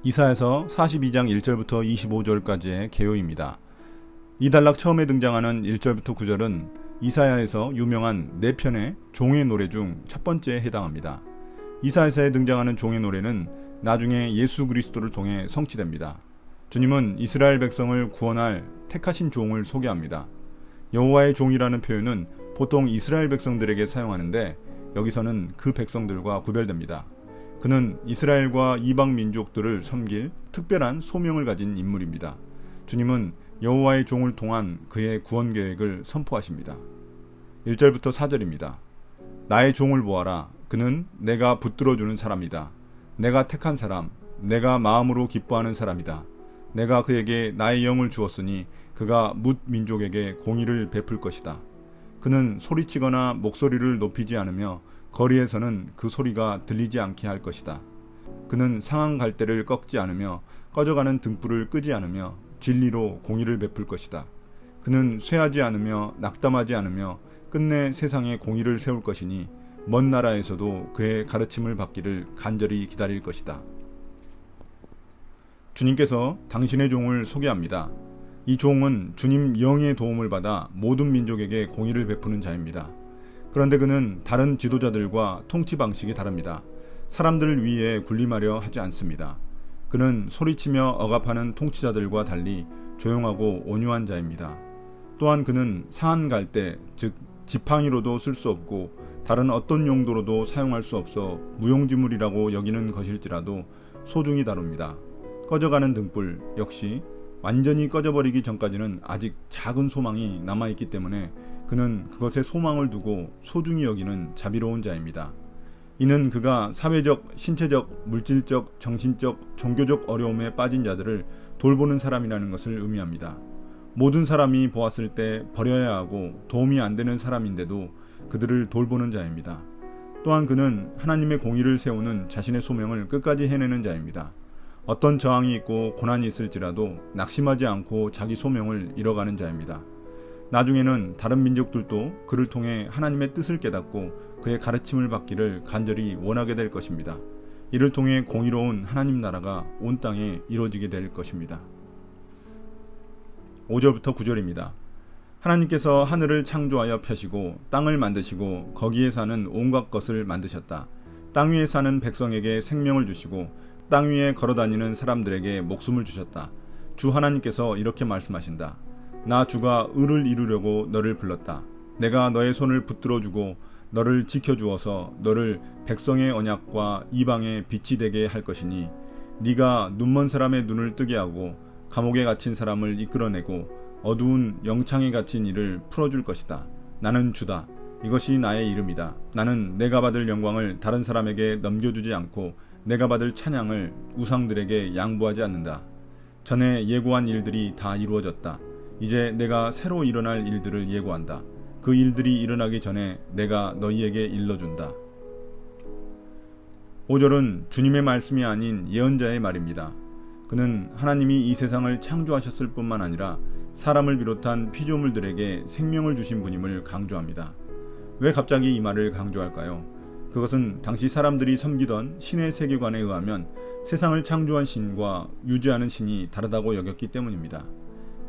이사야서 42장 1절부터 25절까지의 개요입니다. 이 단락 처음에 등장하는 1절부터 9절은 이사야에서 유명한 4편의 종의 노래 중 첫 번째에 해당합니다. 이사야서에 등장하는 종의 노래는 나중에 예수 그리스도를 통해 성취됩니다. 주님은 이스라엘 백성을 구원할 택하신 종을 소개합니다. 여호와의 종이라는 표현은 보통 이스라엘 백성들에게 사용하는데 여기서는 그 백성들과 구별됩니다. 그는 이스라엘과 이방 민족들을 섬길 특별한 소명을 가진 인물입니다. 주님은 여호와의 종을 통한 그의 구원 계획을 선포하십니다. 1절부터 4절입니다. 나의 종을 보아라. 그는 내가 붙들어주는 사람이다. 내가 택한 사람, 내가 마음으로 기뻐하는 사람이다. 내가 그에게 나의 영을 주었으니 그가 뭇 민족에게 공의를 베풀 것이다. 그는 소리치거나 목소리를 높이지 않으며 거리에서는 그 소리가 들리지 않게 할 것이다. 그는 상한 갈대를 꺾지 않으며 꺼져가는 등불을 끄지 않으며 진리로 공의를 베풀 것이다. 그는 쇠하지 않으며 낙담하지 않으며 끝내 세상에 공의를 세울 것이니 먼 나라에서도 그의 가르침을 받기를 간절히 기다릴 것이다. 주님께서 당신의 종을 소개합니다. 이 종은 주님 영의 도움을 받아 모든 민족에게 공의를 베푸는 자입니다. 그런데 그는 다른 지도자들과 통치 방식이 다릅니다. 사람들을 위해 군림하려 하지 않습니다. 그는 소리치며 억압하는 통치자들과 달리 조용하고 온유한 자입니다. 또한 그는 상한 갈대, 즉 지팡이로도 쓸 수 없고 다른 어떤 용도로도 사용할 수 없어 무용지물이라고 여기는 것일지라도 소중히 다룹니다. 꺼져가는 등불 역시 완전히 꺼져버리기 전까지는 아직 작은 소망이 남아있기 때문에 그는 그것에 소망을 두고 소중히 여기는 자비로운 자입니다. 이는 그가 사회적, 신체적, 물질적, 정신적, 종교적 어려움에 빠진 자들을 돌보는 사람이라는 것을 의미합니다. 모든 사람이 보았을 때 버려야 하고 도움이 안 되는 사람인데도 그들을 돌보는 자입니다. 또한 그는 하나님의 공의를 세우는 자신의 소명을 끝까지 해내는 자입니다. 어떤 저항이 있고 고난이 있을지라도 낙심하지 않고 자기 소명을 이뤄가는 자입니다. 나중에는 다른 민족들도 그를 통해 하나님의 뜻을 깨닫고 그의 가르침을 받기를 간절히 원하게 될 것입니다. 이를 통해 공의로운 하나님 나라가 온 땅에 이루어지게 될 것입니다. 5절부터 9절입니다. 하나님께서 하늘을 창조하여 펴시고 땅을 만드시고 거기에 사는 온갖 것을 만드셨다. 땅 위에 사는 백성에게 생명을 주시고 땅 위에 걸어다니는 사람들에게 목숨을 주셨다. 주 하나님께서 이렇게 말씀하신다. 나 주가 의를 이루려고 너를 불렀다. 내가 너의 손을 붙들어주고 너를 지켜주어서 너를 백성의 언약과 이방의 빛이 되게 할 것이니 네가 눈먼 사람의 눈을 뜨게 하고 감옥에 갇힌 사람을 이끌어내고 어두운 영창에 갇힌 이를 풀어줄 것이다. 나는 주다. 이것이 나의 이름이다. 나는 내가 받을 영광을 다른 사람에게 넘겨주지 않고 내가 받을 찬양을 우상들에게 양보하지 않는다. 전에 예고한 일들이 다 이루어졌다. 이제 내가 새로 일어날 일들을 예고한다. 그 일들이 일어나기 전에 내가 너희에게 일러준다. 5절은 주님의 말씀이 아닌 예언자의 말입니다. 그는 하나님이 이 세상을 창조하셨을 뿐만 아니라 사람을 비롯한 피조물들에게 생명을 주신 분임을 강조합니다. 왜 갑자기 이 말을 강조할까요? 그것은 당시 사람들이 섬기던 신의 세계관에 의하면 세상을 창조한 신과 유지하는 신이 다르다고 여겼기 때문입니다.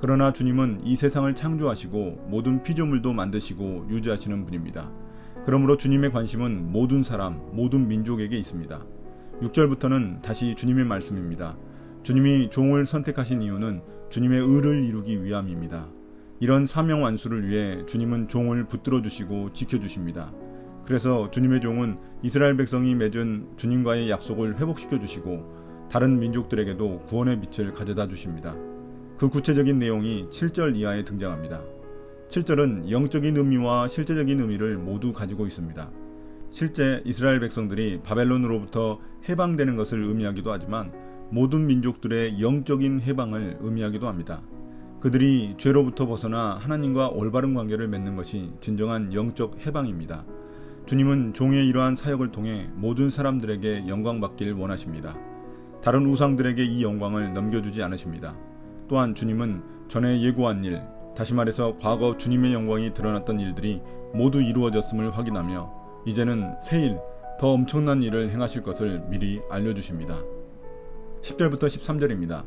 그러나 주님은 이 세상을 창조하시고 모든 피조물도 만드시고 유지하시는 분입니다. 그러므로 주님의 관심은 모든 사람, 모든 민족에게 있습니다. 6절부터는 다시 주님의 말씀입니다. 주님이 종을 선택하신 이유는 주님의 의를 이루기 위함입니다. 이런 사명 완수를 위해 주님은 종을 붙들어 주시고 지켜주십니다. 그래서 주님의 종은 이스라엘 백성이 맺은 주님과의 약속을 회복시켜 주시고 다른 민족들에게도 구원의 빛을 가져다 주십니다. 그 구체적인 내용이 7절 이하에 등장합니다. 7절은 영적인 의미와 실제적인 의미를 모두 가지고 있습니다. 실제 이스라엘 백성들이 바벨론으로부터 해방되는 것을 의미하기도 하지만 모든 민족들의 영적인 해방을 의미하기도 합니다. 그들이 죄로부터 벗어나 하나님과 올바른 관계를 맺는 것이 진정한 영적 해방입니다. 주님은 종의 이러한 사역을 통해 모든 사람들에게 영광받길 원하십니다. 다른 우상들에게 이 영광을 넘겨주지 않으십니다. 또한 주님은 전에 예고한 일, 다시 말해서 과거 주님의 영광이 드러났던 일들이 모두 이루어졌음을 확인하며 이제는 새 일, 더 엄청난 일을 행하실 것을 미리 알려주십니다. 10절부터 13절입니다.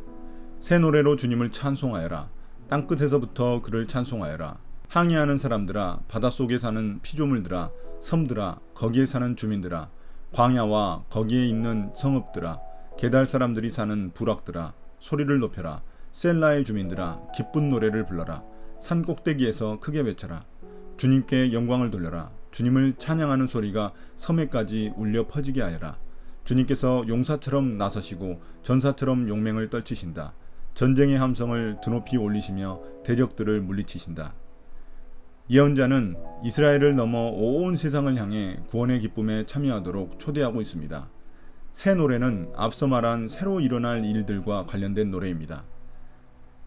새 노래로 주님을 찬송하여라. 땅끝에서부터 그를 찬송하여라. 항해하는 사람들아, 바닷속에 사는 피조물들아, 섬들아, 거기에 사는 주민들아, 광야와 거기에 있는 성읍들아, 게달 사람들이 사는 부락들아, 소리를 높여라. 셀라의 주민들아, 기쁜 노래를 불러라. 산 꼭대기에서 크게 외쳐라. 주님께 영광을 돌려라. 주님을 찬양하는 소리가 섬에까지 울려 퍼지게 하여라. 주님께서 용사처럼 나서시고 전사처럼 용맹을 떨치신다. 전쟁의 함성을 드높이 올리시며 대적들을 물리치신다. 예언자는 이스라엘을 넘어 온 세상을 향해 구원의 기쁨에 참여하도록 초대하고 있습니다. 새 노래는 앞서 말한 새로 일어날 일들과 관련된 노래입니다.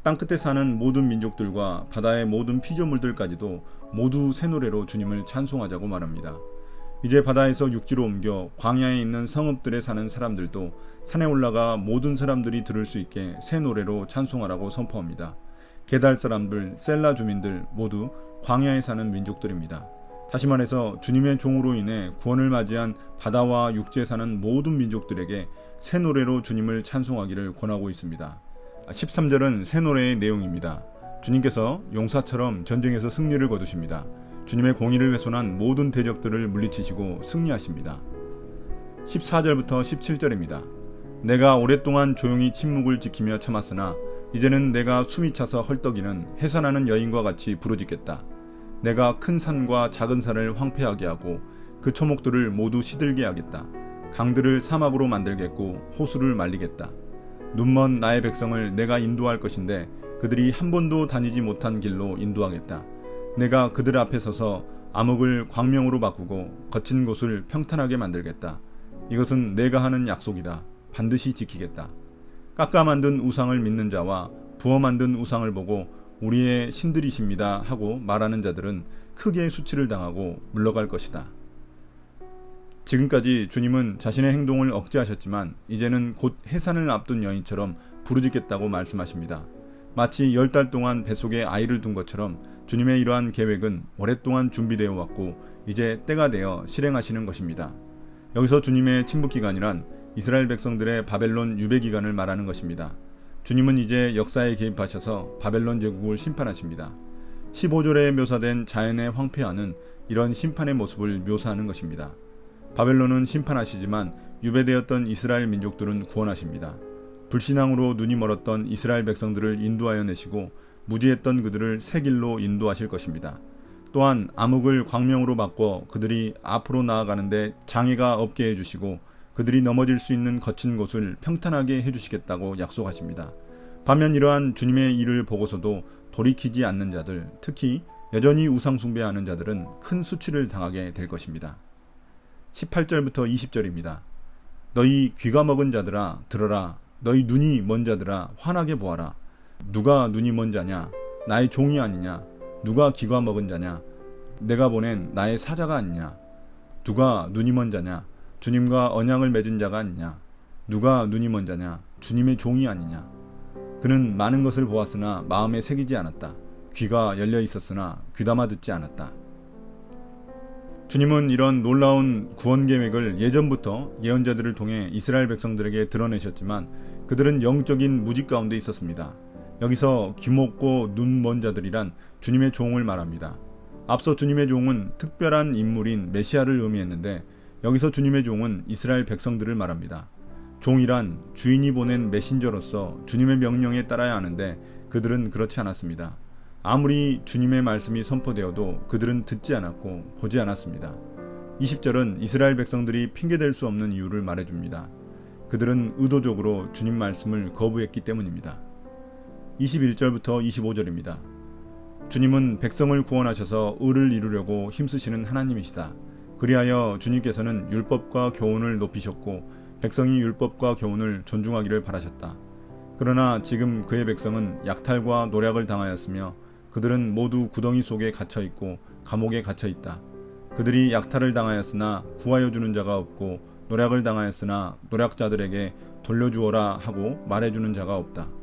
땅끝에 사는 모든 민족들과 바다의 모든 피조물들까지도 모두 새 노래로 주님을 찬송하자고 말합니다. 이제 바다에서 육지로 옮겨 광야에 있는 성읍들에 사는 사람들도 산에 올라가 모든 사람들이 들을 수 있게 새 노래로 찬송하라고 선포합니다. 게달 사람들, 셀라 주민들 모두 광야에 사는 민족들입니다. 다시 말해서 주님의 종으로 인해 구원을 맞이한 바다와 육지에 사는 모든 민족들에게 새 노래로 주님을 찬송하기를 권하고 있습니다. 13절은 새 노래의 내용입니다. 주님께서 용사처럼 전쟁에서 승리를 거두십니다. 주님의 공의를 훼손한 모든 대적들을 물리치시고 승리하십니다. 14절부터 17절입니다. 내가 오랫동안 조용히 침묵을 지키며 참았으나 이제는 내가 숨이 차서 헐떡이는 해산하는 여인과 같이 부르짖겠다. 내가 큰 산과 작은 산을 황폐하게 하고 그 초목들을 모두 시들게 하겠다. 강들을 사막으로 만들겠고 호수를 말리겠다. 눈먼 나의 백성을 내가 인도할 것인데 그들이 한 번도 다니지 못한 길로 인도하겠다. 내가 그들 앞에 서서 암흑을 광명으로 바꾸고 거친 곳을 평탄하게 만들겠다. 이것은 내가 하는 약속이다. 반드시 지키겠다. 깎아 만든 우상을 믿는 자와 부어 만든 우상을 보고 우리의 신들이십니다 하고 말하는 자들은 크게 수치를 당하고 물러갈 것이다. 지금까지 주님은 자신의 행동을 억제하셨지만 이제는 곧 해산을 앞둔 여인처럼 부르짖겠다고 말씀하십니다. 마치 10달 동안 뱃속에 아이를 둔 것처럼 주님의 이러한 계획은 오랫동안 준비되어 왔고 이제 때가 되어 실행하시는 것입니다. 여기서 주님의 침묵기간이란 이스라엘 백성들의 바벨론 유배기간을 말하는 것입니다. 주님은 이제 역사에 개입하셔서 바벨론 제국을 심판하십니다. 15절에 묘사된 자연의 황폐화는 이런 심판의 모습을 묘사하는 것입니다. 바벨론은 심판하시지만 유배되었던 이스라엘 민족들은 구원하십니다. 불신앙으로 눈이 멀었던 이스라엘 백성들을 인도하여 내시고 무지했던 그들을 새 길로 인도하실 것입니다. 또한 암흑을 광명으로 바꿔 그들이 앞으로 나아가는데 장애가 없게 해주시고 그들이 넘어질 수 있는 거친 곳을 평탄하게 해주시겠다고 약속하십니다. 반면 이러한 주님의 일을 보고서도 돌이키지 않는 자들, 특히 여전히 우상 숭배하는 자들은 큰 수치를 당하게 될 것입니다. 18절부터 20절입니다. 너희 귀가 먹은 자들아 들어라. 너희 눈이 먼 자들아 환하게 보아라. 누가 눈이 먼 자냐? 나의 종이 아니냐? 누가 귀가 먹은 자냐? 내가 보낸 나의 사자가 아니냐? 누가 눈이 먼 자냐? 주님과 언약을 맺은 자가 아니냐? 누가 눈이 먼 자냐? 주님의 종이 아니냐? 그는 많은 것을 보았으나 마음에 새기지 않았다. 귀가 열려 있었으나 귀담아 듣지 않았다. 주님은 이런 놀라운 구원 계획을 예전부터 예언자들을 통해 이스라엘 백성들에게 드러내셨지만 그들은 영적인 무지 가운데 있었습니다. 여기서 귀먹고 눈 먼 자들이란 주님의 종을 말합니다. 앞서 주님의 종은 특별한 인물인 메시아를 의미했는데 여기서 주님의 종은 이스라엘 백성들을 말합니다. 종이란 주인이 보낸 메신저로서 주님의 명령에 따라야 하는데 그들은 그렇지 않았습니다. 아무리 주님의 말씀이 선포되어도 그들은 듣지 않았고 보지 않았습니다. 20절은 이스라엘 백성들이 핑계댈 수 없는 이유를 말해줍니다. 그들은 의도적으로 주님 말씀을 거부했기 때문입니다. 21절부터 25절입니다. 주님은 백성을 구원하셔서 의를 이루려고 힘쓰시는 하나님이시다. 그리하여 주님께서는 율법과 교훈을 높이셨고 백성이 율법과 교훈을 존중하기를 바라셨다. 그러나 지금 그의 백성은 약탈과 노략을 당하였으며 그들은 모두 구덩이 속에 갇혀있고 감옥에 갇혀있다. 그들이 약탈을 당하였으나 구하여 주는 자가 없고 노략을 당하였으나 노략자들에게 돌려주어라 하고 말해주는 자가 없다.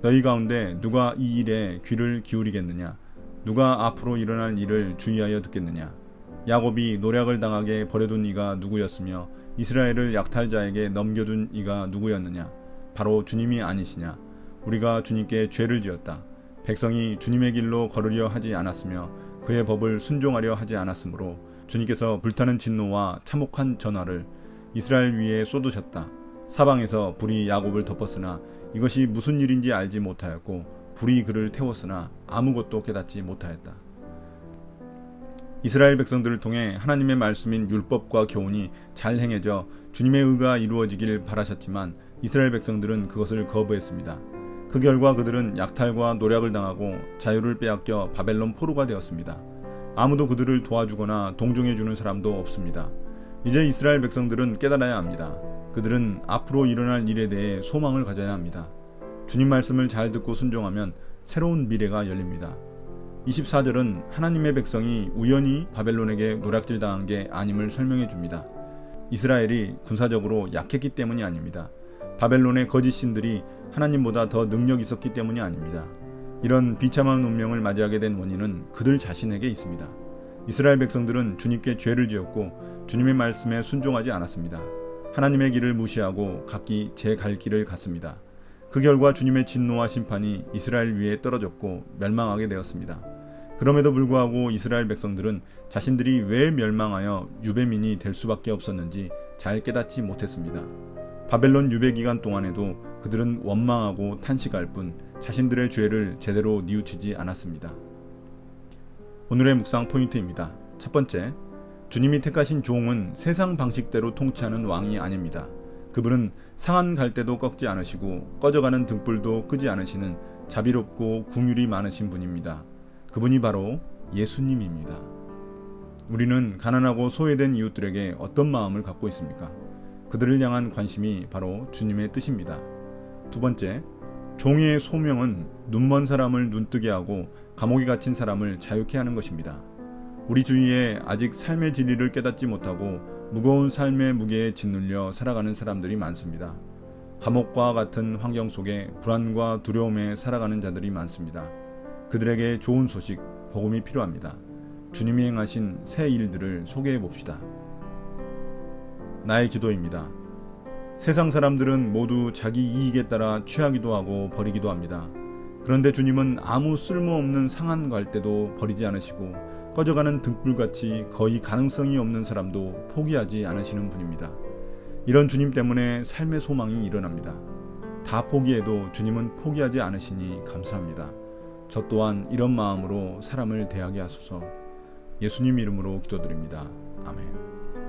너희 가운데 누가 이 일에 귀를 기울이겠느냐? 누가 앞으로 일어날 일을 주의하여 듣겠느냐? 야곱이 노략을 당하게 버려둔 이가 누구였으며 이스라엘을 약탈자에게 넘겨준 이가 누구였느냐? 바로 주님이 아니시냐? 우리가 주님께 죄를 지었다. 백성이 주님의 길로 걸으려 하지 않았으며 그의 법을 순종하려 하지 않았으므로 주님께서 불타는 진노와 참혹한 전화를 이스라엘 위에 쏟으셨다. 사방에서 불이 야곱을 덮었으나 이것이 무슨 일인지 알지 못하였고 불이 그를 태웠으나 아무것도 깨닫지 못하였다. 이스라엘 백성들을 통해 하나님의 말씀인 율법과 교훈이 잘 행해져 주님의 의가 이루어지길 바라셨지만 이스라엘 백성들은 그것을 거부했습니다. 그 결과 그들은 약탈과 노략을 당하고 자유를 빼앗겨 바벨론 포로가 되었습니다. 아무도 그들을 도와주거나 동정해주는 사람도 없습니다. 이제 이스라엘 백성들은 깨달아야 합니다. 그들은 앞으로 일어날 일에 대해 소망을 가져야 합니다. 주님 말씀을 잘 듣고 순종하면 새로운 미래가 열립니다. 24절은 하나님의 백성이 우연히 바벨론에게 노략질 당한 게 아님을 설명해 줍니다. 이스라엘이 군사적으로 약했기 때문이 아닙니다. 바벨론의 거짓 신들이 하나님보다 더 능력 있었기 때문이 아닙니다. 이런 비참한 운명을 맞이하게 된 원인은 그들 자신에게 있습니다. 이스라엘 백성들은 주님께 죄를 지었고 주님의 말씀에 순종하지 않았습니다. 하나님의 길을 무시하고 각기 제 갈 길을 갔습니다. 그 결과 주님의 진노와 심판이 이스라엘 위에 떨어졌고 멸망하게 되었습니다. 그럼에도 불구하고 이스라엘 백성들은 자신들이 왜 멸망하여 유배민이 될 수밖에 없었는지 잘 깨닫지 못했습니다. 바벨론 유배 기간 동안에도 그들은 원망하고 탄식할 뿐 자신들의 죄를 제대로 뉘우치지 않았습니다. 오늘의 묵상 포인트입니다. 첫 번째, 주님이 택하신 종은 세상 방식대로 통치하는 왕이 아닙니다. 그분은 상한 갈대도 꺾지 않으시고 꺼져가는 등불도 끄지 않으시는 자비롭고 긍휼이 많으신 분입니다. 그분이 바로 예수님입니다. 우리는 가난하고 소외된 이웃들에게 어떤 마음을 갖고 있습니까? 그들을 향한 관심이 바로 주님의 뜻입니다. 두 번째, 종의 소명은 눈먼 사람을 눈뜨게 하고 감옥에 갇힌 사람을 자유케 하는 것입니다. 우리 주위에 아직 삶의 진리를 깨닫지 못하고 무거운 삶의 무게에 짓눌려 살아가는 사람들이 많습니다. 감옥과 같은 환경 속에 불안과 두려움에 살아가는 자들이 많습니다. 그들에게 좋은 소식, 복음이 필요합니다. 주님이 행하신 새 일들을 소개해 봅시다. 나의 기도입니다. 세상 사람들은 모두 자기 이익에 따라 취하기도 하고 버리기도 합니다. 그런데 주님은 아무 쓸모없는 상한 갈대도 버리지 않으시고 꺼져가는 등불같이 거의 가능성이 없는 사람도 포기하지 않으시는 분입니다. 이런 주님 때문에 삶의 소망이 일어납니다. 다 포기해도 주님은 포기하지 않으시니 감사합니다. 저 또한 이런 마음으로 사람을 대하게 하소서. 예수님 이름으로 기도드립니다. 아멘.